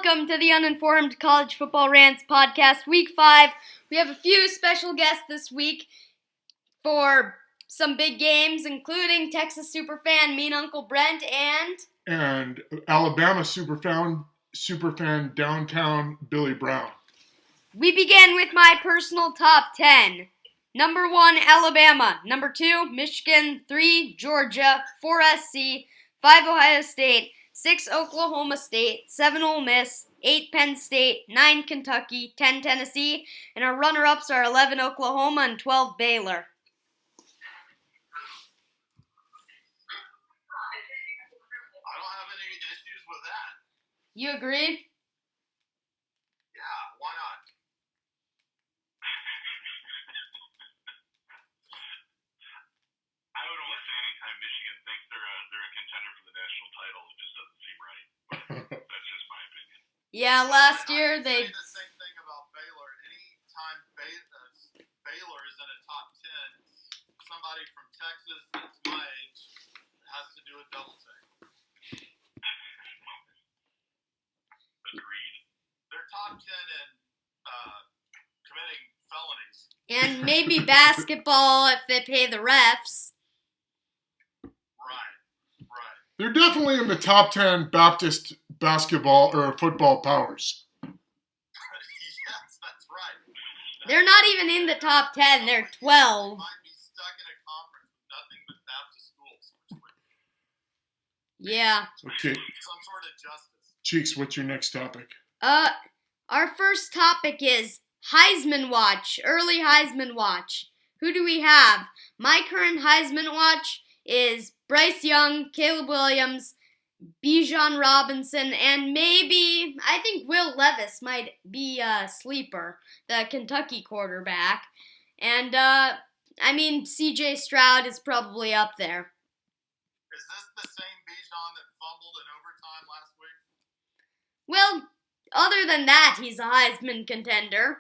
welcome to the Uninformed College Football Rants podcast, Week 5. We have a few special guests this week for some big games, including Texas superfan Mean Uncle Brent and Alabama superfan downtown Billy Brown. We begin with my personal top 10. Number 1, Alabama. Number 2, Michigan. 3, Georgia. 4, SC. 5, Ohio State. 6, Oklahoma State. 7, Ole Miss. 8, Penn State. 9, Kentucky. 10, Tennessee. And our runner-ups are 11, Oklahoma, and 12, Baylor. I don't have any issues with that. You agree? Yeah, why not? I would almost say anytime Michigan thinks they're a contender for the national title, it just doesn't seem right. That's just my opinion. Yeah, last And year I can they... say the same thing about Baylor. Anytime Baylor is in a top 10, somebody from Texas that's my age has to do a double take. Agreed. They're top 10 in committing felonies. And maybe basketball if they pay the refs. Right. They're definitely in the top 10 Baptist basketball or football powers. Yes, that's right. They're not even in the top 10. They're 12. Might be stuck in a conference with nothing but Baptist schools, which would Yeah. Okay, some sort of justice. Cheeks, what's your next topic? Our first topic is Heisman Watch, early Heisman Watch. Who do we have? My current Heisman Watch is Bryce Young, Caleb Williams, Bijan Robinson, and maybe, I think Will Levis might be a sleeper, the Kentucky quarterback. And, C.J. Stroud is probably up there. Is this the same Bijan that fumbled in overtime last week? Well, other than that, he's a Heisman contender.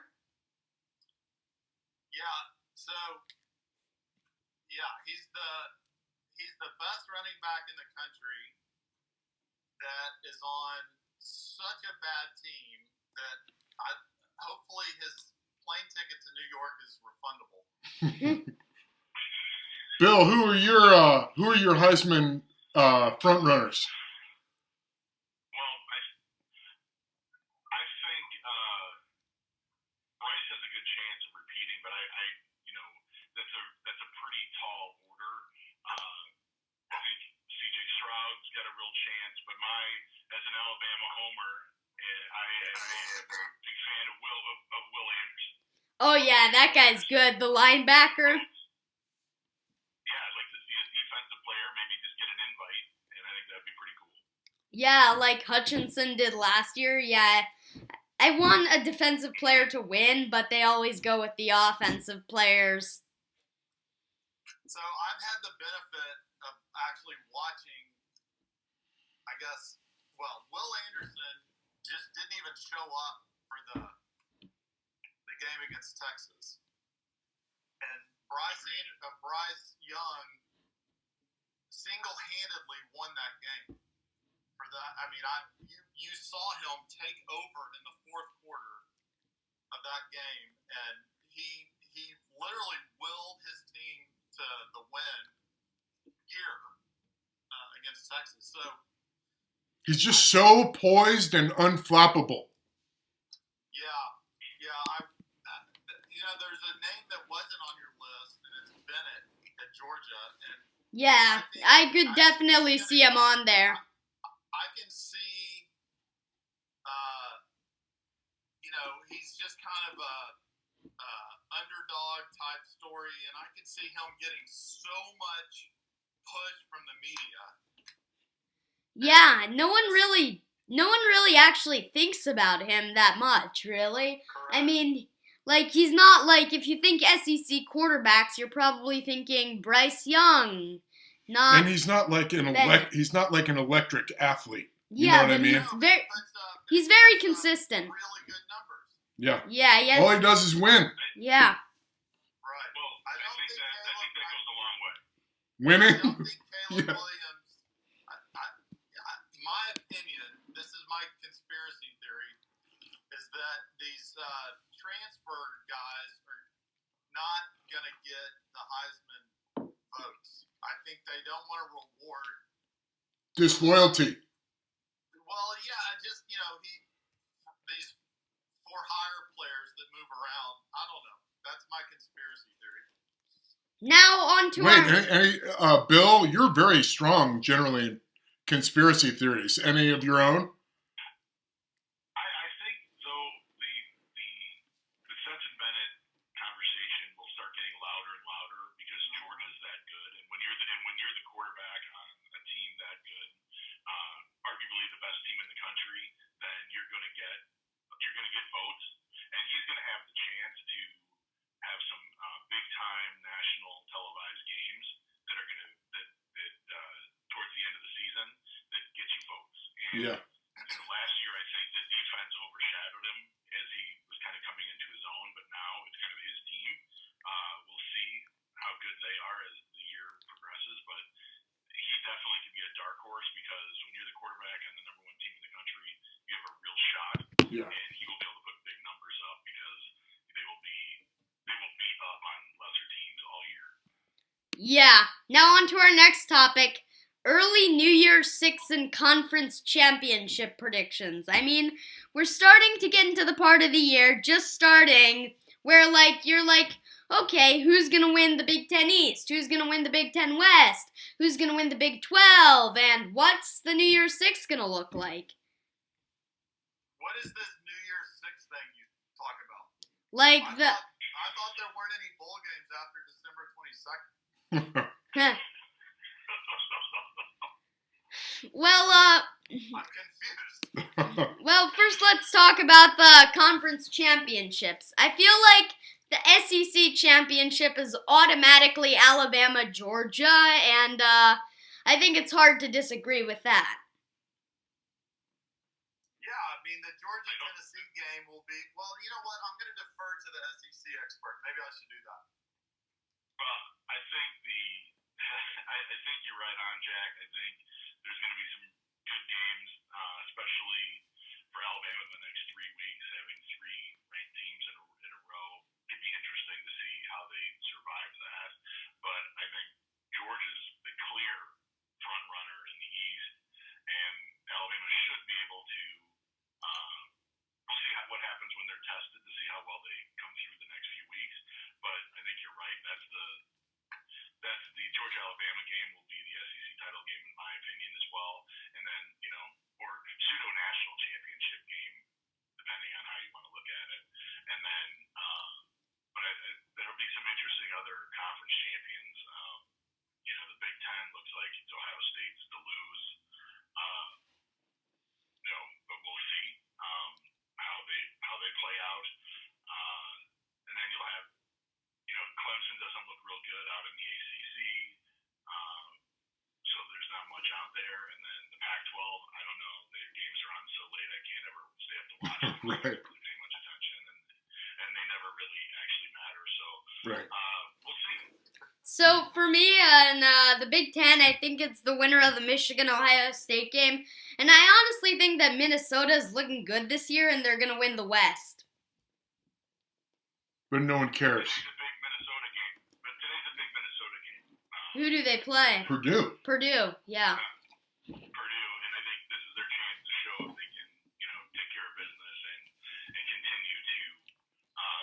He's the best running back in the country that is on such a bad team that hopefully his plane ticket to New York is refundable. Bill, who are your Heisman front runners? Well, I think Bryce has a good chance of repeating, but that's a pretty tall order. I think C.J. Stroud's got a real chance, but as an Alabama homer, I am a big fan of Will Anderson. Oh yeah, that guy's good. The linebacker. Yeah, I'd like to see a defensive player maybe just get an invite, and I think that'd be pretty cool. Yeah, like Hutchinson did last year. Yeah, I want a defensive player to win, but they always go with the offensive players. So I've had the benefit of actually watching, Will Anderson just didn't even show up for the game against Texas. And Bryce Young single-handedly won that game. You saw him take over in the fourth quarter of that game, and he literally willed his team to the win here against Texas. So He's just so poised and unflappable. There's a name that wasn't on your list, and it's Bennett at Georgia. And Yeah, I could definitely see him on there. I can see, he's just kind of a underdog type story, and I can see him getting so much push from the media. Yeah, no one really actually thinks about him that much, really. Correct. I mean, he's not if you think SEC quarterbacks, you're probably thinking Bryce Young, not. And he's not like an electric athlete. You Yeah, know what I but mean? he's very consistent. Really good numbers. Yeah. Yeah, yes. All he does is win. Yeah. Right. Well, I think that goes a long way. Winning. I don't think Caleb Williams. My opinion. This is my conspiracy theory. that these transfer guys are not going to get the Heisman votes. I think they don't want to reward Disloyalty. Well, yeah, just these for hire players that move around. I don't know. That's my conspiracy theory. Now on to our... Bill, you're very strong generally in conspiracy theories. Any of your own? I think though the Stetson Bennett conversation will start getting louder and louder because Georgia's that good, and when you're the quarterback on a team that good, arguably the best team in the country, then you're going to get votes, and he's going to have the chance to have some big time national televised games that are going to that towards the end of the season that get you votes. And Yeah. last year, I think the defense overshadowed him as he was kind of coming into his own, but now it's kind of his team. We'll see how good they are as the year progresses, but he definitely can be a dark horse because when you're the quarterback and the number one team in the country, you have a real shot, Yeah. and he will be able to put big numbers up because they will beat up on lesser teams all year. Yeah. Now on to our next topic. Early New Year's Six and Conference Championship predictions. I mean, we're starting to get into the part of the year, just starting, where you're like, okay, who's going to win the Big Ten East? Who's going to win the Big Ten West? Who's going to win the Big 12? And what's the New Year's Six going to look like? What is this New Year's Six thing you talk about? Like I thought there weren't any bowl games after December 22nd. Well, I'm confused. well, first let's talk about the conference championships. I feel like the SEC championship is automatically Alabama, Georgia, and I think it's hard to disagree with that. Yeah, I mean, the Georgia-Tennessee game will be, well, you know what? I'm going to defer to the SEC expert. Maybe I should do that. Well, I think I think you're right on, Jack. I think there's going to be some good games, especially for Alabama in the next 3 weeks, having 3 ranked teams in a row. It'd be interesting to see how they survive that. But I think Georgia's the clear front runner in the East, and Alabama should be able to. We'll see what happens when they're tested to see how well they come through the next few weeks. But I think you're right. That's the Georgia-Alabama game will be the SEC title game in my opinion as well, and then or pseudo-national championship game depending on how you want to look at it, and then but there'll be some interesting other conference champions. The Big Ten looks like it's Ohio State's to lose, but we'll see how they play out, and then you'll have Clemson doesn't look real good out in the ACC, so there's not much out there. And then the Pac-12, I don't know, their games are on so late I can't ever stay up to watch them. Right. I don't really pay much attention, and they never really actually matter. So Right. We'll see. So for me, in the Big Ten, I think it's the winner of the Michigan-Ohio State game. And I honestly think that Minnesota is looking good this year, and they're going to win the West. But no one cares. Today's a big Minnesota game. Who do they play? Purdue. Purdue, yeah. Purdue, and I think this is their chance to show if they can, take care of business and continue to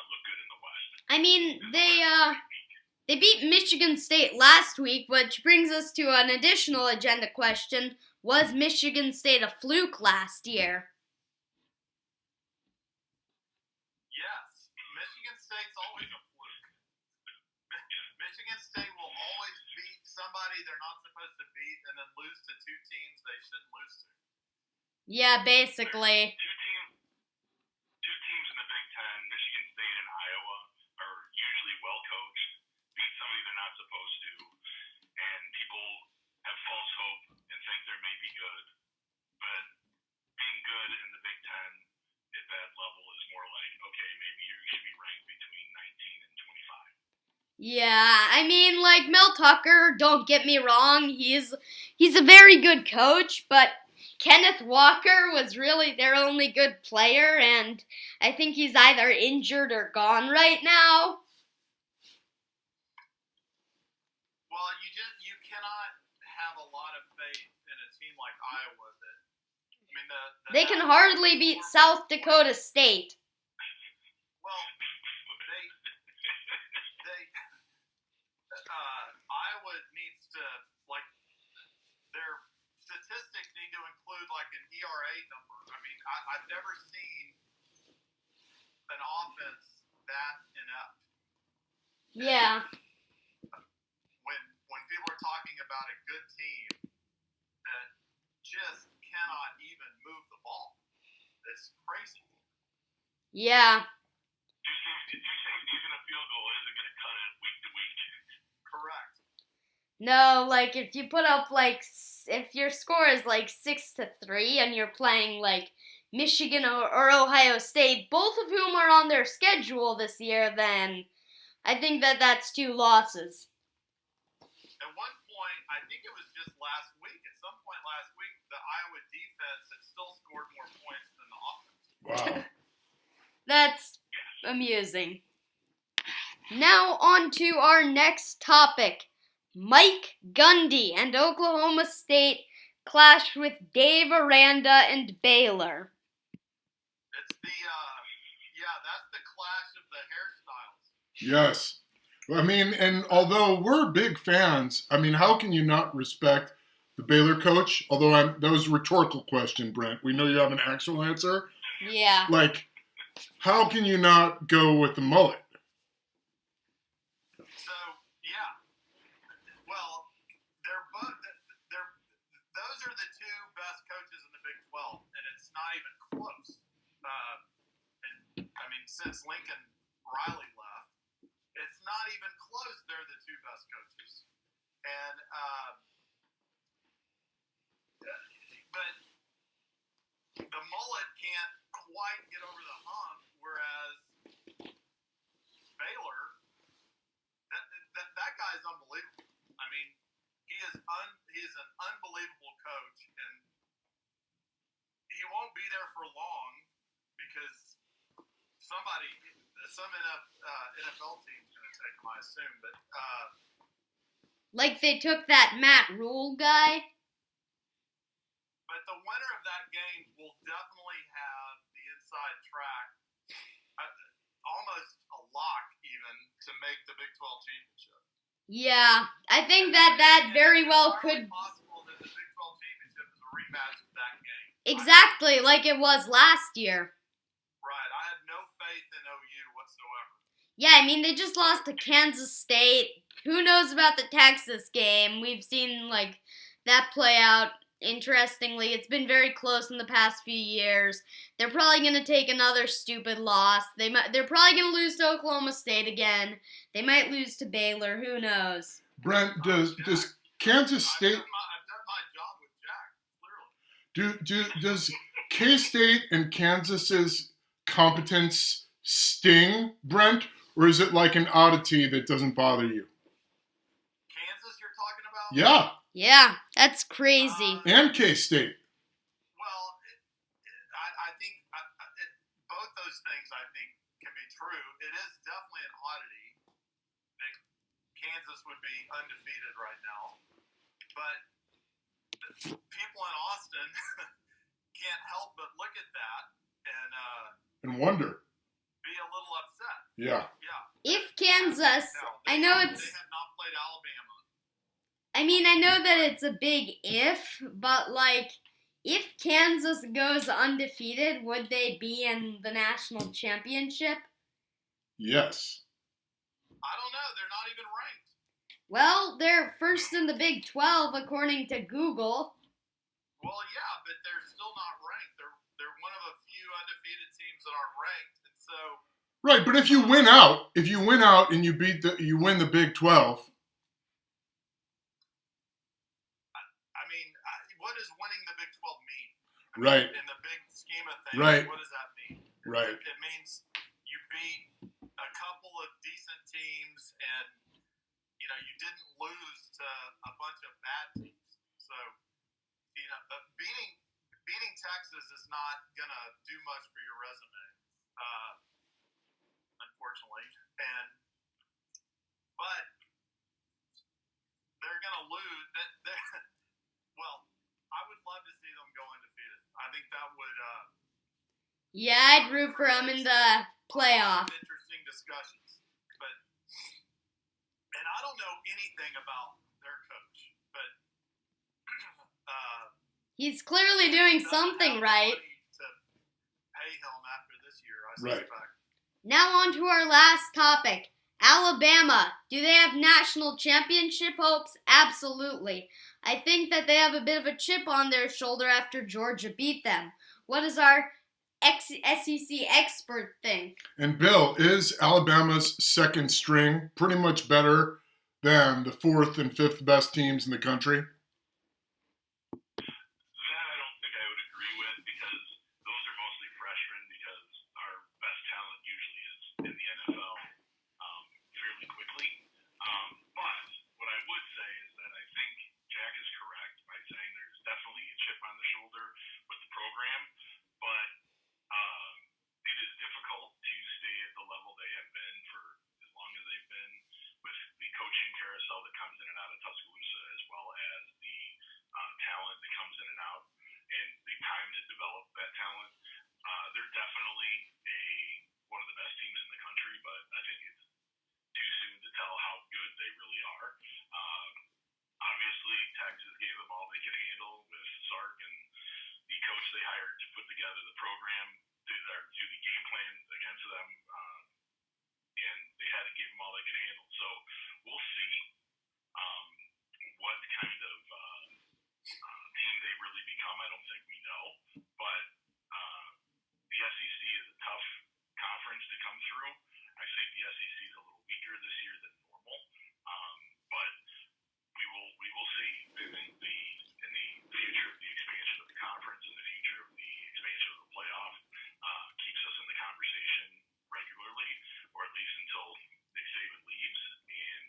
look good in the West. I mean, they beat Michigan State last week, which brings us to an additional agenda question. Was Michigan State a fluke last year? Yes, Michigan State's always a fluke. Michigan State will always beat somebody they're not supposed to beat and then lose to 2 teams they shouldn't lose to. Yeah, basically. Two teams in the Big Ten, Michigan State and Iowa, are usually well coached, beat somebody they're not supposed to, and people have false hope and think they may be good. But being good in the Big Ten at that level is more like, okay, maybe you should be ranked between 19 and 25. Yeah, I mean, Mel Tucker, don't get me wrong, he's a very good coach, but Kenneth Walker was really their only good player, and I think he's either injured or gone right now. Well, you cannot have a lot of faith in a team like Iowa that They can hardly beat South Dakota State. Well, Iowa needs to, like, their statistics need to include like an ERA number. I mean, I've never seen an offense that inept. Yeah. When people are talking about a good team that just cannot even move the ball, it's crazy. Yeah. Did you say even a field goal isn't going to cut it week to week? Correct. No, like if you put up if your score is 6-3 and you're playing Michigan or Ohio State, both of whom are on their schedule this year, then I think that's 2 losses. At one point, I think it was just last week, at some point last week, the Iowa defense had still scored more points than the offense. Wow. That's amusing. Now on to our next topic. Mike Gundy and Oklahoma State clashed with Dave Aranda and Baylor. It's that's the clash of the hairstyles. Yes. I mean, and although we're big fans, I mean, how can you not respect the Baylor coach? Although that was a rhetorical question, Brent. We know you have an actual answer. Yeah. How can you not go with the mullet? So, yeah. Well, those are the 2 best coaches in the Big 12, and it's not even close. Since Lincoln Riley left, it's not even close. They're the 2 best coaches. And, but the mullet can't quite get over the hump, whereas Baylor, that guy is unbelievable. I mean, he is an unbelievable coach, and he won't be there for long because some NFL team's going to take him, I assume. But they took that Matt Rule guy. But the winner of that game will definitely have the inside track, almost a lock even, to make the Big 12 championship. Yeah, I think that very well could. It's possible that the Big 12 championship is a rematch of that game. Exactly, like it was last year. Right, I have no faith in OU whatsoever. Yeah, I mean, they just lost to Kansas State. Who knows about the Texas game? We've seen, that play out. Interestingly, it's been very close in the past few years. They're probably going to take another stupid loss. They're probably going to lose to Oklahoma State again. They might lose to Baylor. Who knows? Brent, does Kansas State... I've done my job with Jack, clearly. Does K-State and Kansas's competence sting, Brent? Or is it like an oddity that doesn't bother you? Kansas you're talking about? Yeah. Yeah, that's crazy. And K-State. Well, I think both those things I think can be true. It is definitely an oddity that Kansas would be undefeated right now. But people in Austin can't help but look at that And wonder. be a little upset. Yeah. If Kansas, Now, I know they have not played Alabama. I mean, I know that it's a big if, but if Kansas goes undefeated, would they be in the national championship? Yes. I don't know. They're not even ranked. Well, they're first in the Big 12 according to Google. Well, yeah, but they're still not ranked. They're one of a few undefeated teams that aren't ranked, and so. Right, but if you win out and you win the Big 12. What does winning the Big 12 mean? Right. In the big scheme of things, Right. What does that mean? Right. It means you beat a couple of decent teams and, you didn't lose to a bunch of bad teams. So, beating Texas is not gonna do much for your resume, unfortunately. But they're gonna lose. Well, I would love to see them go undefeated. I think that would. Yeah, I'd root for them in the playoff. Interesting discussions, and I don't know anything about their coach, but he's clearly doing something right. To pay him after this year, I suspect. Right. Now on to our last topic. Alabama. Do they have national championship hopes? Absolutely. I think that they have a bit of a chip on their shoulder after Georgia beat them. What does our SEC expert think? And Bill, is Alabama's second string pretty much better than the fourth and fifth best teams in the country? That I don't think I would agree with because those are mostly freshmen because our best talent usually is in the NFL fairly quickly. But what I would say is that I think Jack is correct by saying there's definitely a chip on the shoulder with the program, but it is difficult to stay at the level they have been for as long as they've been with the coaching carousel that comes in and out of Tuscaloosa as well as the talent that comes in and out and the time to develop that talent. They're definitely one of the best teams in the country, but I think it's too soon to tell how good they really are. Obviously, Texas gave them all they could handle with Sark and the coach they hired to put together the program, do the game plan against them, and they had to give them all they could handle. So we'll see what kind of team they really become. I don't think we know, but the SEC is a tough conference to come through. I think the SEC is a little weaker this year than normal, but we will see. I think in the future of the expansion of the conference and the future of the expansion of the playoff keeps us in the conversation regularly, or at least until Nick Saban leaves. And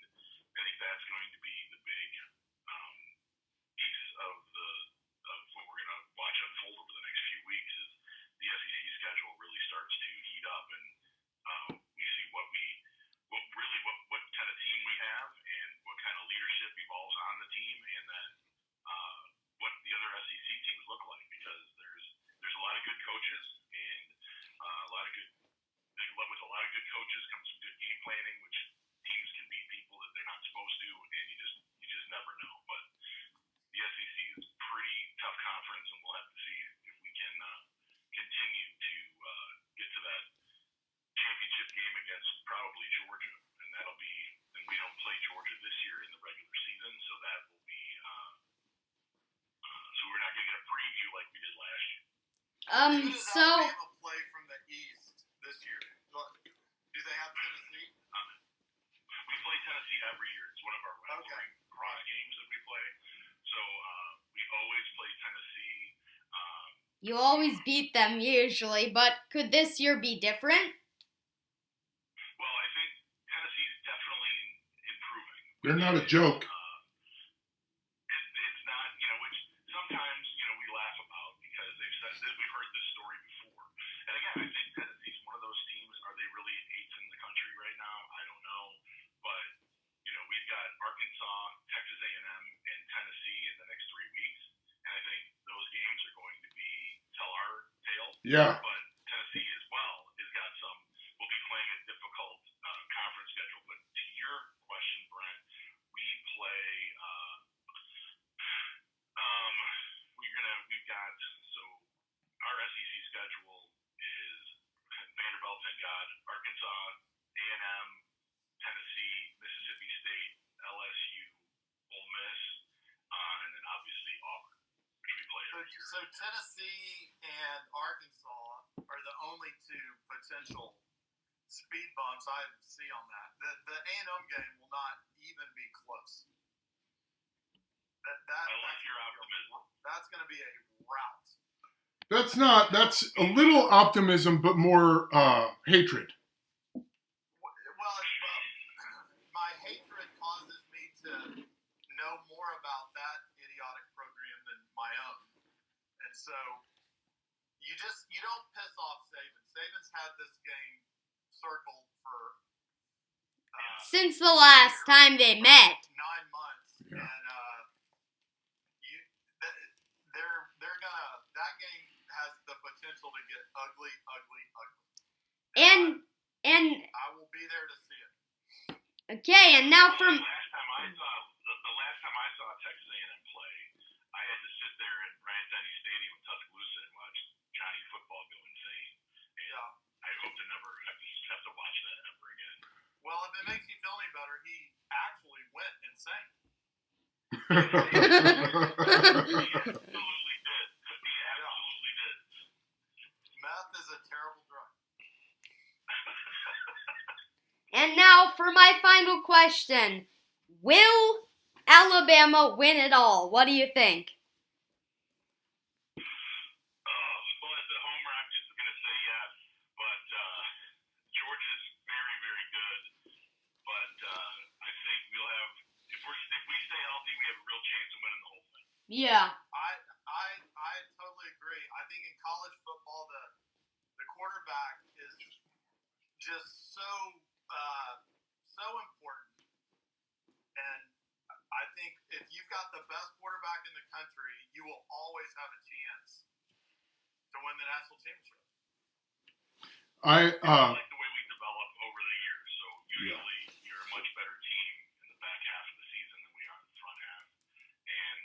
I think that's going to be the big piece of what we're going to watch unfold over the next few weeks is the SEC schedule really starts to heat up, and we see what kind of team we have and what kind of leadership evolves on the team, and then what the other SEC teams look like, because there's a lot of good coaches and with a lot of good coaches comes some good game planning, which teams can beat people that they're not supposed to, and you just never know. But the SEC is a pretty tough conference, and we'll have to see if we can continue to get to that championship game against probably Georgia, and we don't play Georgia this year in the regular season, so that will be so we're not going to get a preview like we did last year. Who does Alabama play from the East this year? Do they have Tennessee? We play Tennessee every year. It's one of our cross games that we play. So we always play Tennessee. You always beat them usually, but could this year be different? Well, I think Tennessee's definitely improving. They're not a joke. It's not, which sometimes, we laugh about because they've said that we've heard this story before. And again, I think Tennessee's one of those teams. Are they really eighth in the country right now? I don't know. But, we've got Arkansas, Texas A&M, and Tennessee in the next 3 weeks. And I think those games are going to tell our tale. Yeah. But Tennessee as well will be playing a difficult conference schedule. But to your question, Brent, we play, our SEC schedule is Vanderbilt, thank God, Arkansas, A&M, Tennessee, Mississippi State, LSU, Ole Miss, and then obviously Auburn, which we play every year. So Tennessee and Arkansas are the only two potential speed bumps I see on that. The A&M game will not even be close. I like your optimism. That's going to be a rout. That's a little optimism, but more hatred. Well, my hatred causes me to know more about that idiotic program than my own. And so since the last time they met. 9 months, Yeah. and that game has the potential to get ugly. And I will be there to see it. okay, and now The last time I saw Texas A&M play, I had to sit there at Rants Stadium in Tuscaloosa and watch Johnny Football go insane. And Yeah. I hope to never have to watch that ever again. Well, if it makes you feel any better, he actually went insane. He absolutely did. Meth is a terrible drug. And now for my final question. Will Alabama win it all? What do you think? Well, as a homer, I'm just going to say yes. But Georgia's very, very good. But I think we'll have, if we stay healthy, we have a real chance of winning the whole thing. Yeah. I totally agree. I think in college football, the quarterback is just so important. And I think if you've got the best quarterback in the country, you will always have a chance to win the national championship. I like the way we develop over the years. So usually you're a much better team in the back half of the season than we are in the front half. And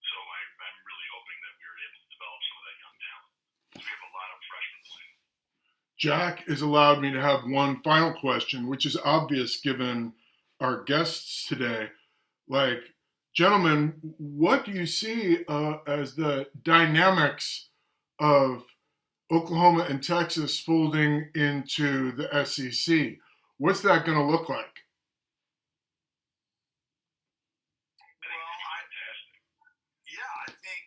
so I'm really hoping that we were able to develop some of that young talent. We have a lot of freshmen playing. Jack has allowed me to have one final question, which is obvious given our guests today. Like, gentlemen, what do you see as the dynamics of Oklahoma and Texas folding into the SEC? What's that going to look like? I think,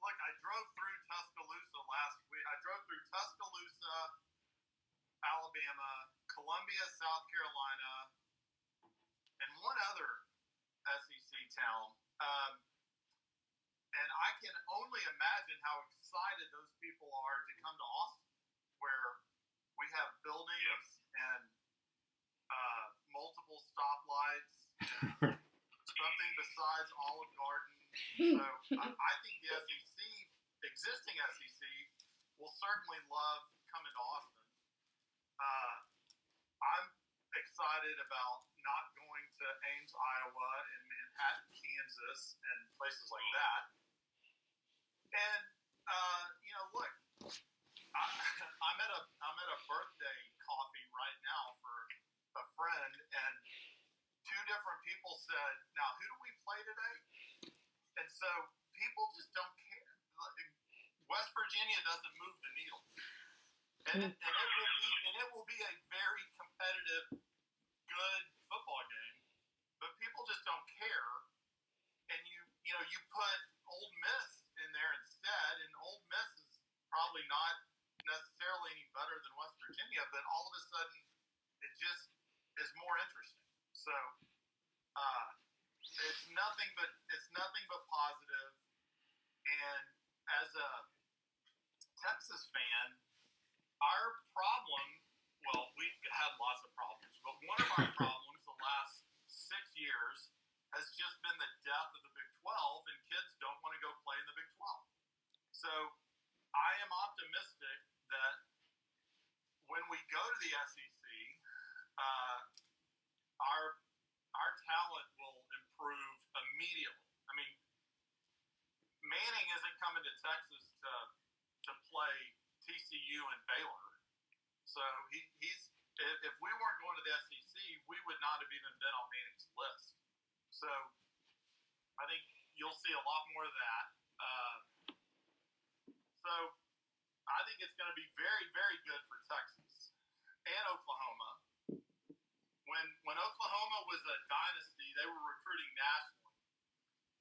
look, I drove through Tuscaloosa last week. I drove through Tuscaloosa, Alabama, Columbia, South Carolina, and one other SEC town. And I can only imagine how excited those people are to come to Austin, where we have buildings and multiple stoplights and something besides Olive Garden. So I think the existing SEC, will certainly love coming to Austin. I'm excited about not going to Ames, Iowa, and Manhattan, Kansas, and places like that. And look, I'm at a birthday coffee right now for a friend, and two different people said, "Now, who do we play today?" And so people just don't care. West Virginia doesn't move the needle, and it will be a very competitive, good football game. But people just don't care, and you put Ole Miss in there instead, and Ole Miss is probably not necessarily any better than West Virginia, but all of a sudden it just is more interesting. So it's nothing but positive. And as a Texas fan, our problem, well, we've had lots of problems, but one of our problems the last 6 years has just been the death of the Big 12, and kids don't want to go play in the Big 12. So I am optimistic that when we go to the SEC, our talent will improve immediately. I mean, Manning isn't coming to Texas to play TCU and Baylor. So he's if we weren't going to the SEC, we would not have even been on Manning's list. So I think you'll see a lot more of that. So I think it's going to be very, very good for Texas and Oklahoma. When Oklahoma was a dynasty, they were recruiting nationally,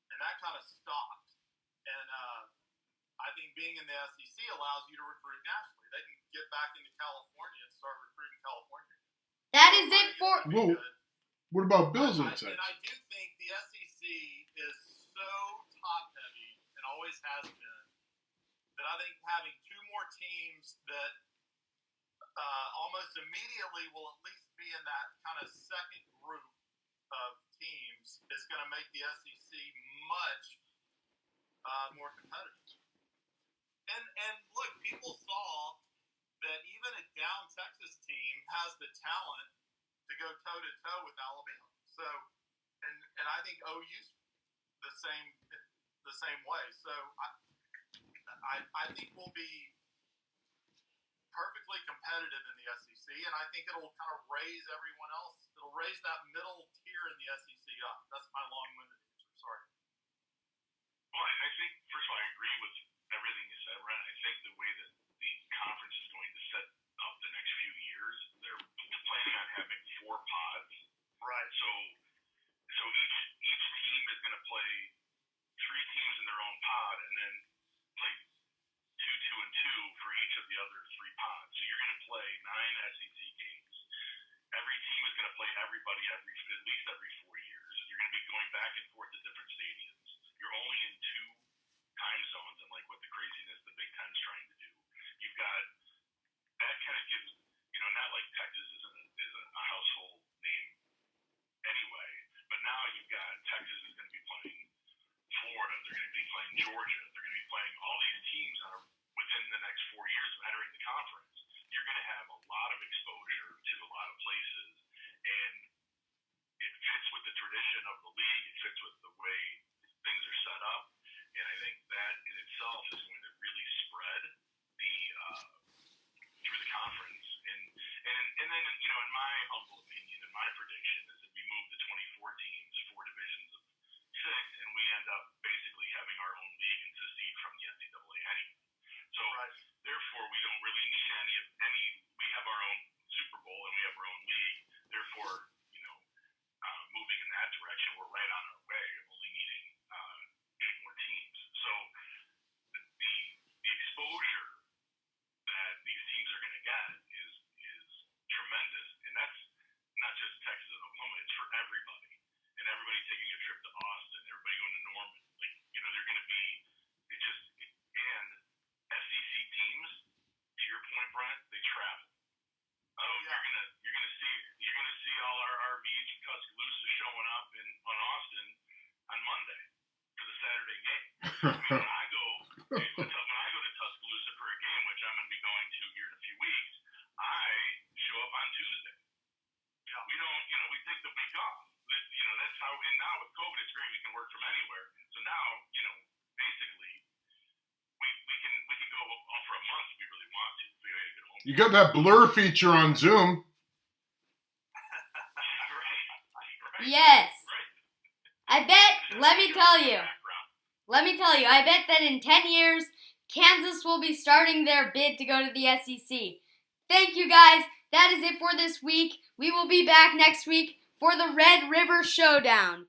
and that kind of stopped. And I think being in the SEC allows you to recruit nationally. They can get back into California and start recruiting California. That is it for. Whoa. What about Bill's insights? And I do think the SEC is so top heavy and always has been that I think having two more teams that almost immediately will at least be be in that kind of second group of teams is going to make the SEC much more competitive. And look, people saw that even a down Texas team has the talent to go toe to toe with Alabama. So, and I think OU's the same way. So I think we'll be perfectly competitive in the SEC, and I think it'll kind of raise everyone else. It'll raise that middle tier in the SEC up. That's my long-winded answer. Sorry. Well, I think, first of all, I agree with everything you said, Brent. I think the way that the conference is going to set up the next few years, they're planning on having 4 pods. Right. So each team is going to play 3 teams in their own pod, and then play 2, 2, and 2 for each of the other 3 pods. So you're going to play 9 SEC games. Every team is going to play everybody at least every 4 years. You're going to be going back and forth to different stadiums. You're only in 2 time zones, and like what the craziness the Big Ten's trying to do. You've got that kind of gives, not like Texas is a household name anyway, but now you've got Texas is going to be playing Florida, they're going to be playing Georgia, they're going to be playing all these teams within the next 4 years of entering the conference. You're going to have a lot of exposure to a lot of places, and it fits with the tradition of the league, it fits with the way things are set up, and I think that in itself is going to really spread the through the conference, and then in my humble opinion, in my prediction, is that we move the 24 teams 4 divisions of 6, and we end up basically having our own league and secede from the NCAA anyway. So therefore, we don't really need any. We have our own Super Bowl and we have our own league. Therefore, moving in that direction, we're right on our way. Only needing 8 more teams. So the exposure that these teams are going to get is tremendous, and that's not just Texas and Oklahoma. It's for everybody, and everybody taking a trip to Austin, everybody going to Norman. They're going to be and SEC teams. To your point, Brent, they travel. Oh, yeah. You're gonna see all our RVs from Tuscaloosa showing up on Austin on Monday for the Saturday game. When I go to Tuscaloosa for a game, which I'm going to be going to here in a few weeks, I show up on Tuesday. Yeah. We don't, we take the week off. That's how. And now with COVID, it's great. We can work from anywhere. So now, basically, we can go off for a month if we really want to. If we had a good home. You got that blur feature on Zoom. Right. Yes. Right. I bet, let me tell you, I bet that in 10 years, Kansas will be starting their bid to go to the SEC. Thank you guys. That is it for this week. We will be back next week for the Red River Showdown.